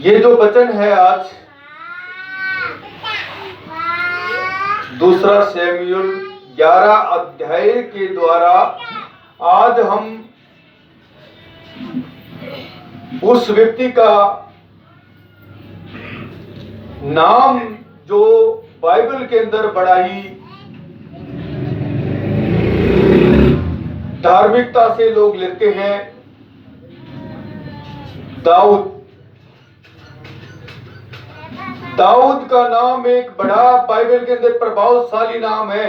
ये जो वचन है आज दूसरा शमूएल 11 अध्याय के द्वारा आज हम उस व्यक्ति का नाम जो बाइबल के अंदर बड़ा ही धार्मिकता से लोग लेते हैं, दाऊद। दाऊद का नाम एक बड़ा बाइबल के अंदर प्रभावशाली नाम है।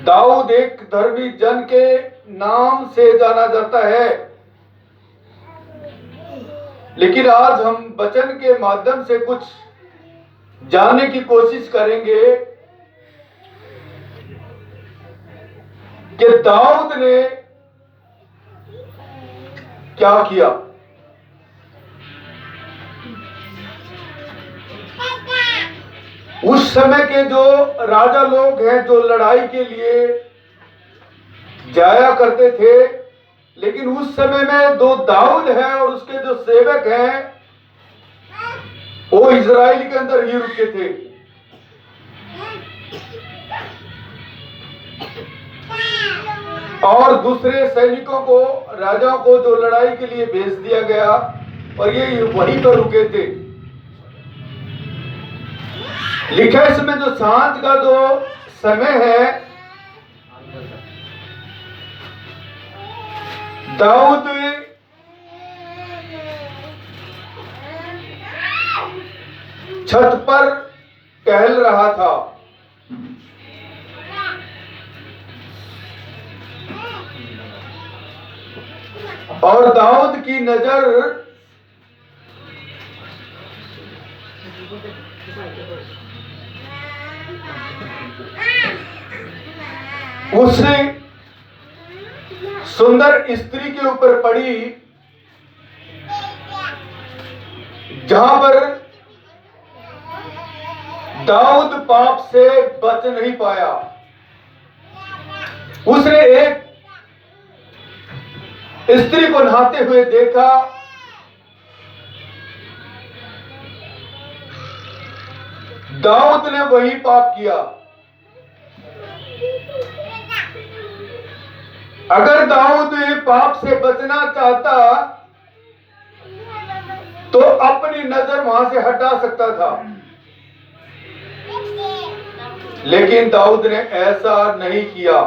दाऊद एक धर्मी जन के नाम से जाना जाता है, लेकिन आज हम वचन के माध्यम से कुछ जानने की कोशिश करेंगे कि दाऊद ने क्या किया। उस समय के जो राजा लोग हैं जो लड़ाई के लिए जाया करते थे, लेकिन उस समय में दो दाऊद है और उसके जो सेवक हैं वो इजराइल के अंदर ही रुके थे। और दूसरे सैनिकों को, राजाओं को जो लड़ाई के लिए भेज दिया गया और ये वहीं पर रुके थे। लिखा इसमें जो सांझ का जो समय है, दाऊद छत पर टहल रहा था और दाऊद की नजर उस सुंदर स्त्री के ऊपर पड़ी जहां पर दाऊद पाप से बच नहीं पाया। उसने एक स्त्री को नहाते हुए देखा, दाऊद ने वही पाप किया। अगर दाऊद पाप से बचना चाहता तो अपनी नजर वहां से हटा सकता था, लेकिन दाऊद ने ऐसा नहीं किया।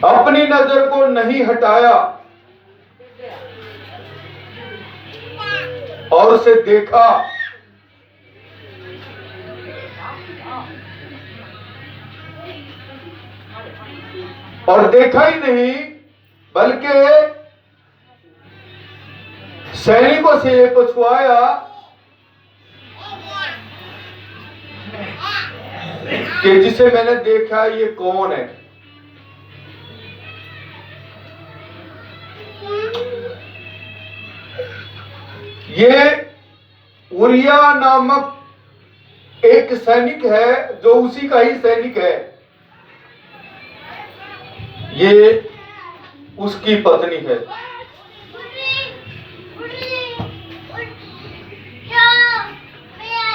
अपनी नजर को नहीं हटाया और उसे देखा। और देखा ही नहीं बल्कि सैनिकों से ये पूछवाया कि जिसे मैंने देखा ये कौन है। ये उरिया नामक एक सैनिक है जो उसी का ही सैनिक है। ये उसकी पत्नी है।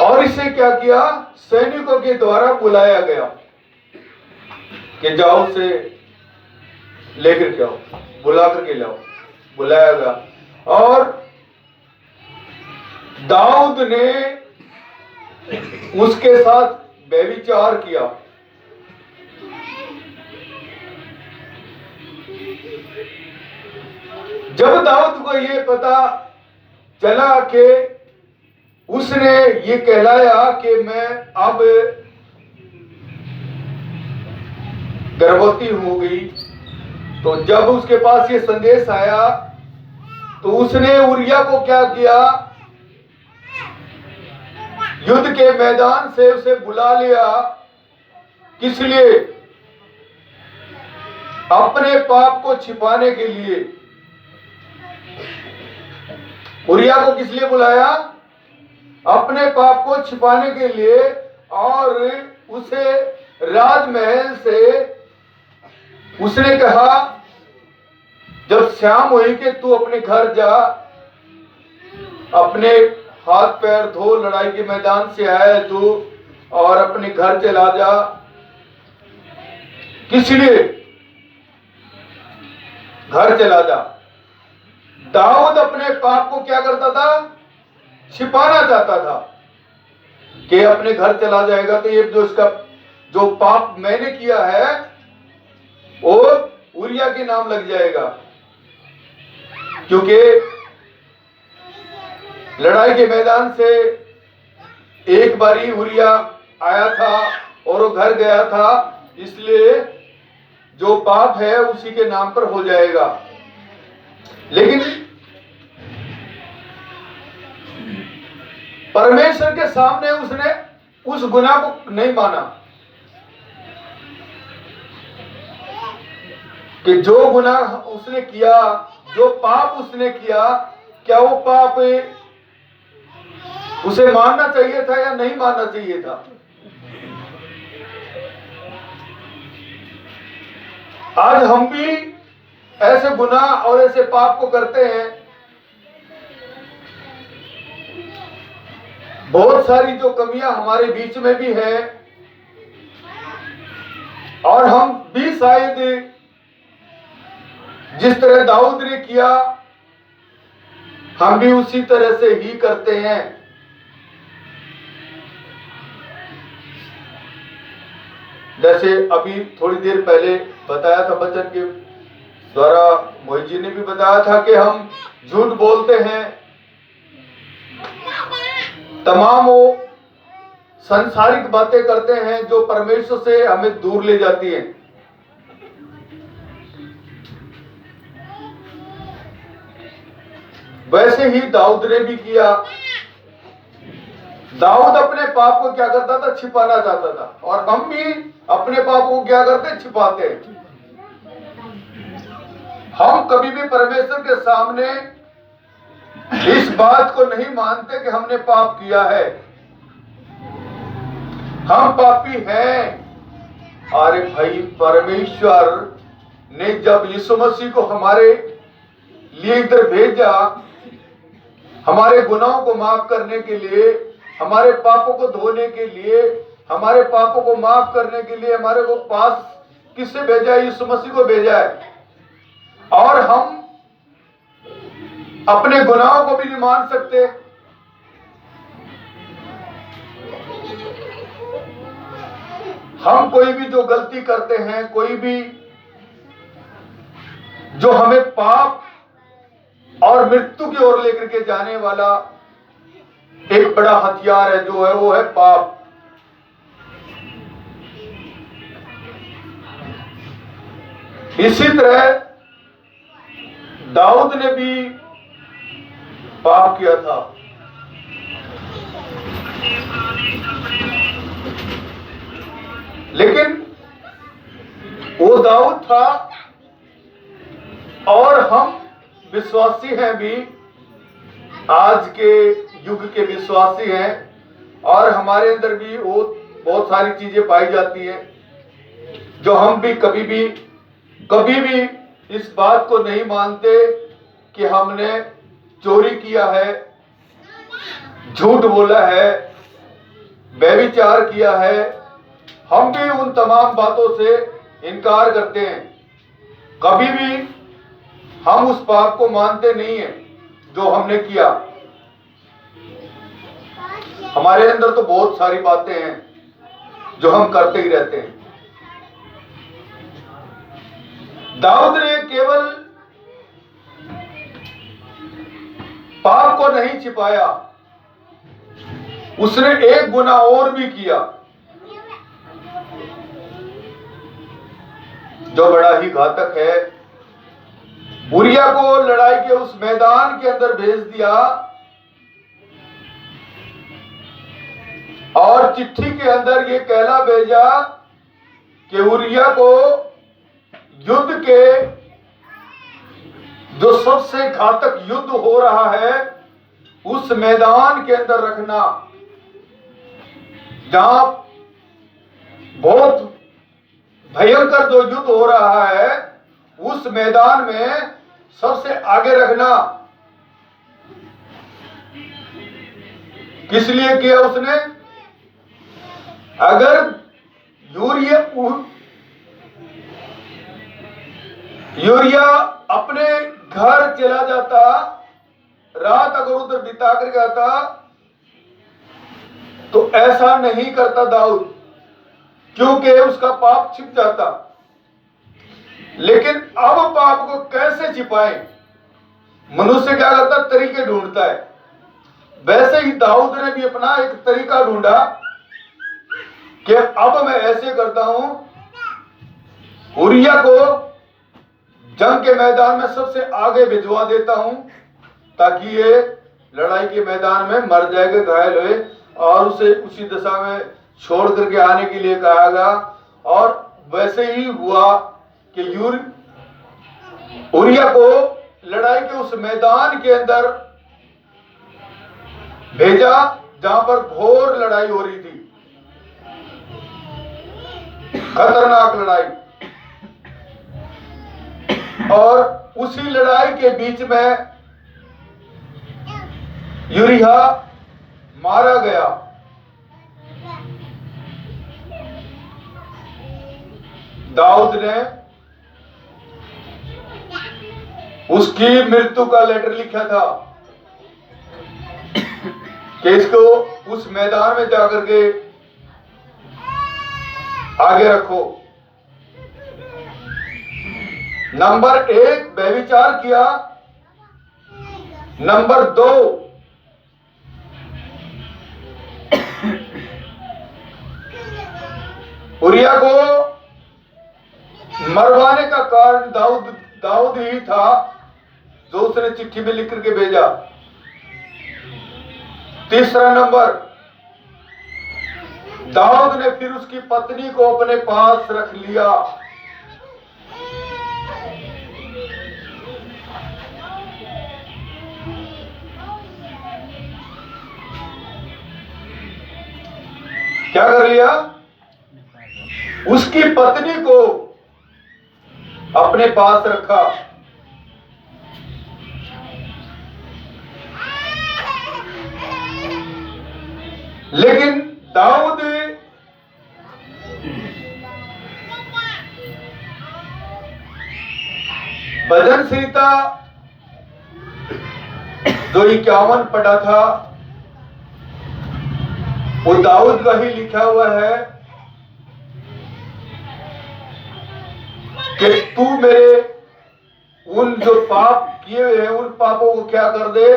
और इसे क्या किया, सैनिकों के द्वारा बुलाया गया कि जाओ उसे लेकर के आओ, बुला करके लाओ। बुलाया गया और दाऊद ने उसके साथ व्यभिचार किया। जब दाऊद को ये पता चला कि उसने ये कहलाया कि मैं अब गर्भवती हो गई, तो जब उसके पास ये संदेश आया तो उसने उरिया को क्या किया, युद्ध के मैदान से उसे बुला लिया। किस लिए? अपने पाप को छिपाने के लिए। उरिया को किस लिए बुलाया? अपने पाप को छिपाने के लिए। और उसे राजमहल से उसने कहा, जब शाम हुई कि तू अपने घर जा, अपने हाथ पैर धो, लड़ाई के मैदान से आया है तू, और अपने घर चला जा। किस लिए? घर चला जा। दाऊद अपने पाप को क्या करता था? छिपाना चाहता था कि अपने घर चला जाएगा तो ये जो इसका जो पाप मैंने किया है वो उरिया के नाम लग जाएगा, क्योंकि लड़ाई के मैदान से एक बारी उरिया आया था और वो घर गया था, इसलिए जो पाप है उसी के नाम पर हो जाएगा। लेकिन परमेश्वर के सामने उसने उस गुनाह को नहीं माना कि जो गुनाह उसने किया, जो पाप उसने किया, क्या वो पाप उसे मानना चाहिए था या नहीं मानना चाहिए था? आज हम भी ऐसे गुनाह और ऐसे पाप को करते हैं। बहुत सारी जो कमियां हमारे बीच में भी है, और हम भी शायद जिस तरह दाऊद ने किया हम भी उसी तरह से ही करते हैं। जैसे अभी थोड़ी देर पहले बताया था, वचन के द्वारा मोहित जी ने भी बताया था कि हम झूठ बोलते हैं, तमाम वो संसारिक बातें करते हैं जो परमेश्वर से हमें दूर ले जाती हैं। वैसे ही दाऊद ने भी किया। दाऊद अपने पाप को क्या करता था? छिपाना चाहता था, और हम भी अपने पाप को क्या करते? छिपाते हैं। हम कभी भी परमेश्वर के सामने इस बात को नहीं मानते कि हमने पाप किया है, हम पापी हैं। अरे भाई, परमेश्वर ने जब यीशु मसीह को हमारे लिए इधर भेजा, हमारे गुनाहों को माफ करने के लिए, हमारे पापों को धोने के लिए, हमारे पापों को माफ करने के लिए हमारे को पास किससे भेजा है? यीशु मसीह को भेजा है। और हम अपने गुनाहों को भी नहीं मान सकते। हम कोई भी जो गलती करते हैं, कोई भी जो हमें पाप और मृत्यु की ओर लेकर के जाने वाला एक बड़ा हथियार है, जो है वो है पाप। इसी तरह दाऊद ने भी पाप किया था। लेकिन वो दाऊद था, और हम विश्वासी हैं भी, आज के युग के विश्वासी हैं, और हमारे अंदर भी वो बहुत सारी चीजें पाई जाती हैं जो हम भी कभी भी इस बात को नहीं मानते कि हमने चोरी किया है, झूठ बोला है, व्यभिचार किया है। हम भी उन तमाम बातों से इनकार करते हैं। कभी भी हम उस पाप को मानते नहीं हैं जो हमने किया। हमारे अंदर तो बहुत सारी बातें हैं जो हम करते ही रहते हैं। दाऊद ने केवल पाप को नहीं छिपाया, उसने एक गुनाह और भी किया जो बड़ा ही घातक है। उरिया को लड़ाई के उस मैदान के अंदर भेज दिया, और चिट्ठी के अंदर ये कहला भेजा कि उरिया को युद्ध के जो सबसे घातक युद्ध हो रहा है उस मैदान के अंदर रखना, जहां बहुत भयंकर जो युद्ध हो रहा है उस मैदान में सबसे आगे रखना किस लिए किया उसने? अगर यूरिया अपने घर चला जाता, रात अगर उधर बिता कर जाता, तो ऐसा नहीं करता दाऊद, क्योंकि उसका पाप छिप जाता। लेकिन अब पाप को कैसे छिपाए? मनुष्य क्या करता? तरीके ढूंढता है। वैसे ही दाऊद ने भी अपना एक तरीका ढूंढा कि अब मैं ऐसे करता हूं, उरिया को जंग के मैदान में सबसे आगे भिजवा देता हूं, ताकि ये लड़ाई के मैदान में मर जाएगा, घायल हुए, और उसे उसी दशा में छोड़ करके आने के लिए कहा गया। और वैसे ही हुआ कि उरिया को लड़ाई के उस मैदान के अंदर भेजा जहां पर घोर लड़ाई हो रही थी, खतरनाक लड़ाई। और उसी लड़ाई के बीच में यूरिया मारा गया। दाऊद ने उसकी मृत्यु का लेटर लिखा था कि इसको उस मैदान में जाकर के आगे रखो। नंबर 1 व्यभिचार किया, नंबर 2 उरिया को मरवाने का कारण दाऊद ही था, जो उसने चिट्ठी में लिख करके भेजा। तीसरा नंबर, दाऊद ने फिर उसकी पत्नी को अपने पास रख लिया। क्या कर लिया? उसकी पत्नी को अपने पास रखा। लेकिन दाऊद भजन संहिता जो 51 पढ़ा था, वो दाऊद का ही लिखा हुआ है कि तू मेरे उन जो पाप किए हुए हैं, उन पापों को क्या कर दे?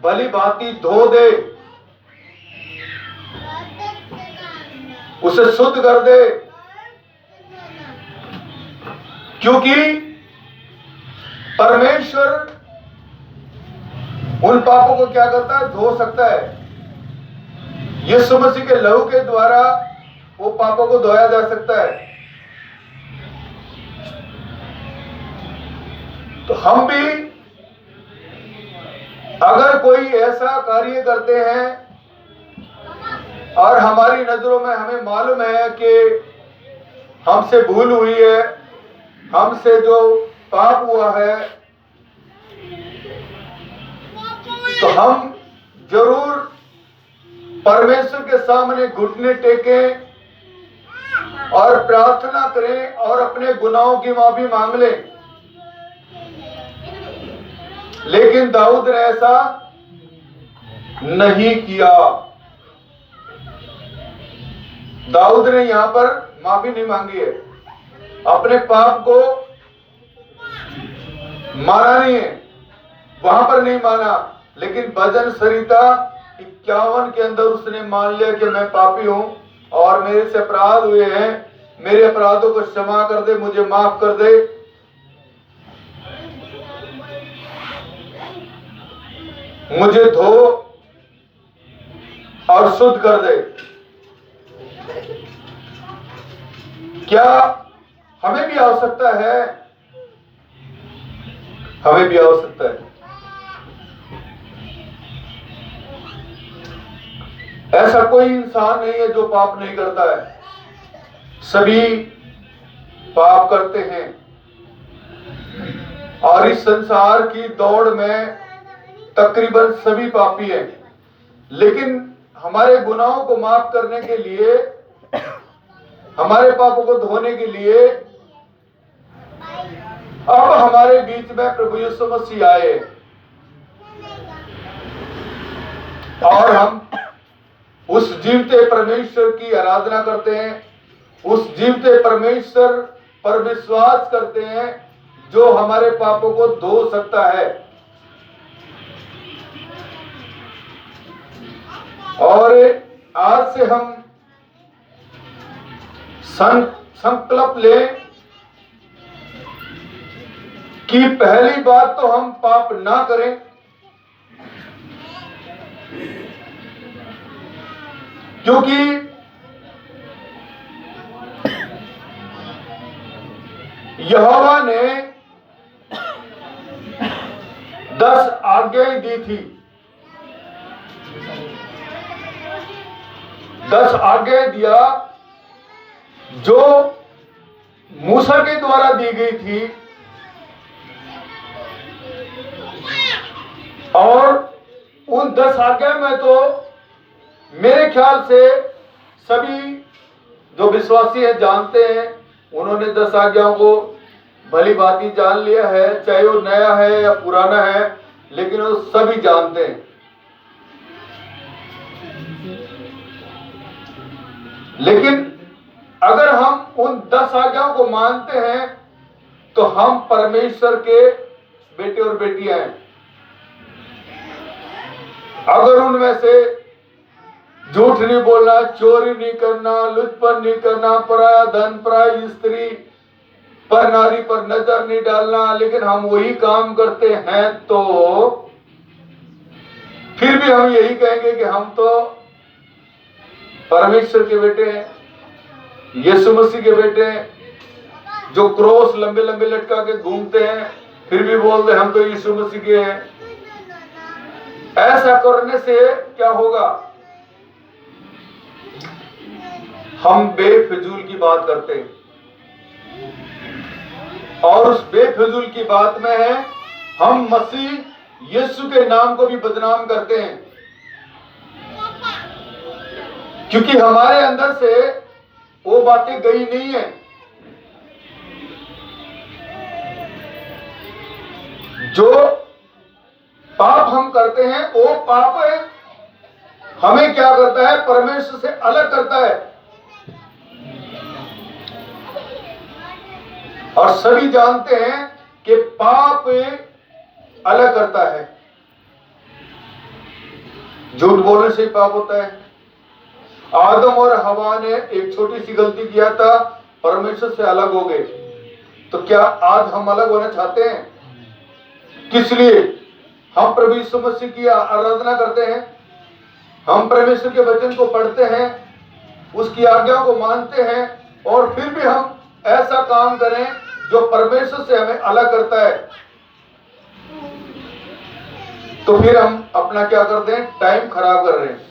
भली भांति धो दे, उसे शुद्ध कर दे। क्योंकि परमेश्वर उन पापों को क्या करता है? धो सकता है। यीशु मसीह के लहू के द्वारा वो पापों को धोया जा सकता है। तो हम भी अगर कोई ऐसा कार्य करते हैं और हमारी नजरों में हमें मालूम है कि हमसे भूल हुई है, हमसे जो पाप हुआ है, तो हम जरूर परमेश्वर के सामने घुटने टेकें और प्रार्थना करें और अपने गुनाहों की माफी मांग लें। लेकिन दाऊद ने ऐसा नहीं किया। दाऊद ने यहां पर माफी नहीं मांगी है, अपने पाप को माना नहीं है, वहां पर नहीं माना। लेकिन भजन संहिता 51 के अंदर उसने मान लिया कि मैं पापी हूं और मेरे से अपराध हुए हैं, मेरे अपराधों को क्षमा कर दे, मुझे माफ कर दे। मुझे धो और शुद्ध कर दे। क्या हमें भी आवश्यकता है? हमें भी आवश्यकता है। ऐसा कोई इंसान नहीं है जो पाप नहीं करता है, सभी पाप करते हैं। और इस संसार की दौड़ में तकरीबन सभी पापी हैं, लेकिन हमारे गुनाहों को माफ करने के लिए, हमारे पापों को धोने के लिए अब हमारे बीच में प्रभु यीशु मसीह आए और हम उस जीवते परमेश्वर की आराधना करते हैं, उस जीवते परमेश्वर पर विश्वास करते हैं जो हमारे पापों को धो सकता है। और आज से हम संकल्प लें कि पहली बात तो हम पाप ना करें, क्योंकि यहोवा ने 10 आज्ञाएं दी थी। 10 आज्ञाएं दिया जो मूसा के द्वारा दी गई थी, और उन 10 आज्ञा में तो मेरे ख्याल से सभी जो विश्वासी हैं जानते हैं, उन्होंने 10 आज्ञाओं को भली भांति जान लिया है, चाहे वो नया है या पुराना है, लेकिन वो सभी जानते हैं। लेकिन अगर हम उन 10 आज्ञाओं को मानते हैं तो हम परमेश्वर के बेटे और बेटियां हैं। अगर उनमें से झूठ नहीं बोलना, चोरी नहीं करना, लुचपन नहीं करना, पराया धन, पराई स्त्री पर, नारी पर नजर नहीं डालना, लेकिन हम वही काम करते हैं, तो फिर भी हम यही कहेंगे कि हम तो परमेश्वर के बेटे हैं, यीशु मसीह के बेटे हैं, जो क्रॉस लंबे लंबे लटका के घूमते हैं, फिर भी बोलते हैं हम तो यीशु मसीह के हैं। ऐसा करने से क्या होगा? हम बेफिजूल की बात करते हैं, और उस बेफिजूल की बात में है हम मसीह यीशु के नाम को भी बदनाम करते हैं, क्योंकि हमारे अंदर से वो बातें गई नहीं है। जो पाप हम करते हैं वो पाप है, हमें क्या करता है? परमेश्वर से अलग करता है। और सभी जानते हैं कि पाप अलग करता है। झूठ बोलने से पाप होता है। आदम और हवा ने एक छोटी सी गलती किया था, परमेश्वर से अलग हो गए। तो क्या आज हम अलग होना चाहते हैं? किस लिए? हम प्रभु यीशु मसीह की आराधना करते हैं, हम परमेश्वर के वचन को पढ़ते हैं, उसकी आज्ञा को मानते हैं, और फिर भी हम ऐसा काम करें जो परमेश्वर से हमें अलग करता है, तो फिर हम अपना क्या करते हैं? टाइम खराब कर रहे हैं।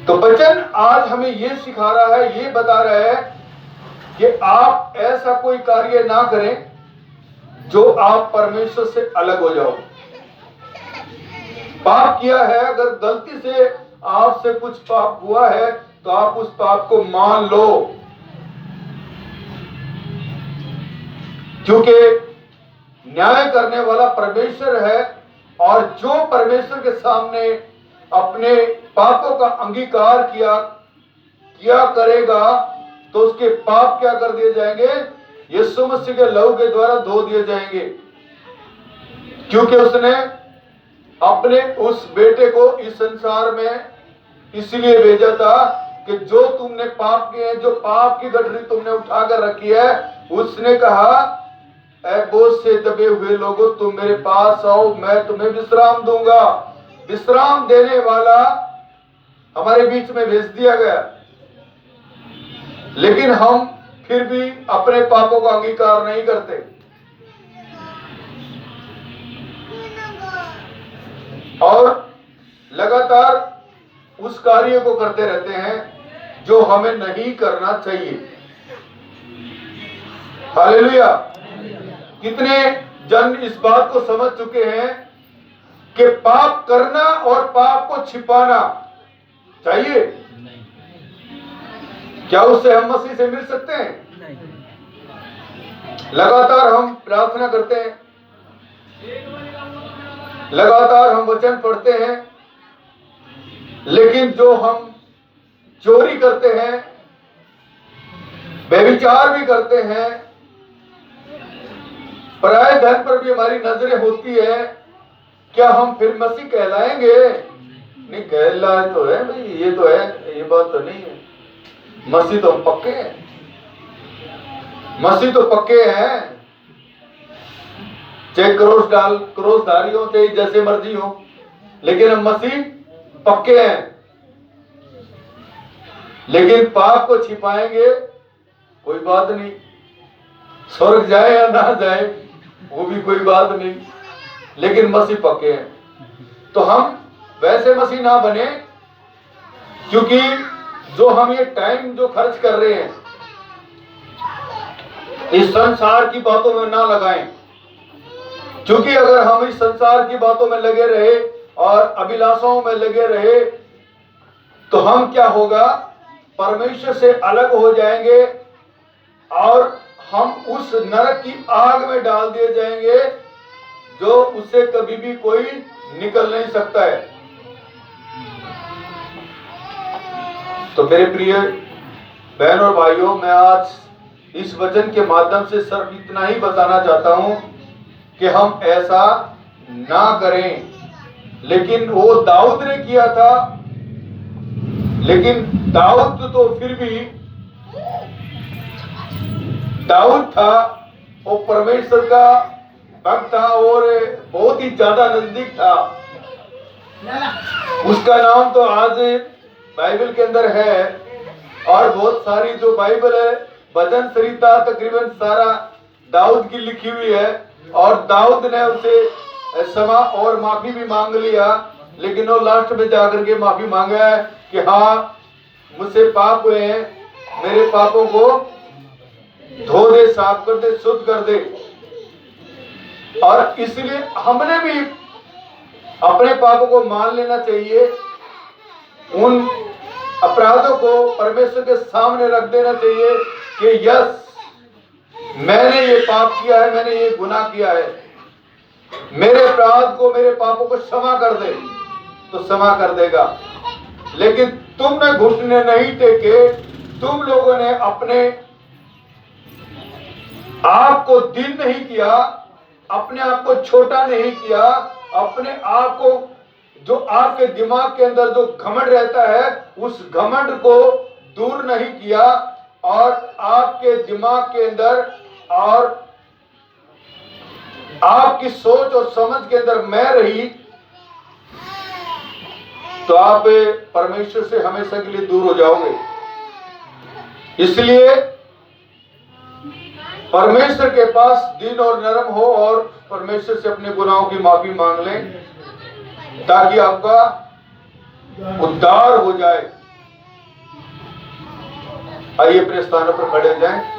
तो वचन आज हमें ये सिखा रहा है, ये बता रहा है कि आप ऐसा कोई कार्य ना करें जो आप परमेश्वर से अलग हो जाओ। पाप किया है, अगर गलती से आपसे कुछ पाप हुआ है तो आप उस पाप को मान लो, क्योंकि न्याय करने वाला परमेश्वर है, और जो परमेश्वर के सामने अपने पापों का अंगीकार किया करेगा, तो उसके पाप क्या कर दिए जाएंगे? यीशु मसीह के लहू के द्वारा धो दिए जाएंगे, क्योंकि उसने अपने उस बेटे को इस संसार में इसलिए भेजा था कि जो तुमने पाप किए हैं, जो पाप की गठरी तुमने उठाकर रखी है, उसने कहा, ऐ बोझ से दबे हुए लोगों, तुम मेरे पास आओ, मैं तुम्हें विश्राम दूंगा। विश्राम देने वाला हमारे बीच में भेज दिया गया, लेकिन हम फिर भी अपने पापों का अंगीकार नहीं करते, और लगातार उस कार्य को करते रहते हैं जो हमें नहीं करना चाहिए। हालेलुया। कितने जन इस बात को समझ चुके हैं कि पाप करना और पाप को छिपाना चाहिए? क्या उससे हम मसीह से मिल सकते हैं? लगातार हम प्रार्थना करते हैं, लगातार हम वचन पढ़ते हैं, लेकिन जो हम चोरी करते हैं, व्यभिचार भी करते हैं, पराये धन पर भी हमारी नजरें होती है, क्या हम फिर मसीह कहलाएंगे? नहीं, कहलाए तो है भाई, ये तो है, ये बात तो नहीं है। मसीह तो हम पक्के हैं, मसीह तो पक्के हैं, चाहे क्रोसधारी हो, चाहे जैसे मर्जी हो, लेकिन हम मसीह पक्के हैं। लेकिन पाप को छिपाएंगे, कोई बात नहीं, स्वर्ग जाए या ना जाए वो भी कोई बात नहीं, लेकिन मसीह पक्के हैं। तो हम वैसे मसीह ना बने, क्योंकि जो हम ये टाइम जो खर्च कर रहे हैं इस संसार की बातों में ना लगाएं, क्योंकि अगर हम इस संसार की बातों में लगे रहे और अभिलाषाओं में लगे रहे तो हम क्या होगा, परमेश्वर से अलग हो जाएंगे और हम उस नरक की आग में डाल दिए जाएंगे जो उससे कभी भी कोई निकल नहीं सकता है। तो मेरे प्रिय बहन और भाइयों, मैं आज इस वचन के माध्यम से सिर्फ इतना ही बताना चाहता हूं कि हम ऐसा ना करें। लेकिन वो दाऊद ने किया था, लेकिन दाऊद तो फिर भी दाऊद था, वो परमेश्वर का भक्त था और बहुत ही ज्यादा नजदीक था। उसका नाम तो आज बाइबल के अंदर है और बहुत सारी जो बाइबल है, भजन संहिता तकरीबन सारा दाऊद की लिखी हुई है। और दाऊद ने उसे क्षमा और माफी भी मांग लिया, लेकिन वो लास्ट में जाकर के माफी मांगा है कि हाँ, मुझसे पाप हुए हैं, मेरे पापों को धो दे, साफ कर दे, शुद्ध कर दे। और इसलिए हमने भी अपने पापों को मान लेना चाहिए, उन अपराधों को परमेश्वर के सामने रख देना चाहिए कि यस, मैंने ये पाप किया है, मैंने ये गुनाह किया है, मेरे अपराध को, मेरे पापों को क्षमा कर दे, तो क्षमा कर देगा। लेकिन तुमने घुटने नहीं टेके, तुम लोगों ने अपने आप को दीन नहीं किया, अपने आप को छोटा नहीं किया, अपने आप को, जो आपके दिमाग के अंदर जो घमंड रहता है उस घमंड को दूर नहीं किया, और आपके दिमाग के अंदर और आपकी सोच और समझ के अंदर मैं रही, तो आप परमेश्वर से हमेशा के लिए दूर हो जाओगे। इसलिए परमेश्वर के पास दीन और नरम हो और परमेश्वर से अपने गुनाहों की माफी मांग लें, ताकि आपका उद्धार हो जाए। आइए अपने स्थानों पर खड़े हो जाएं।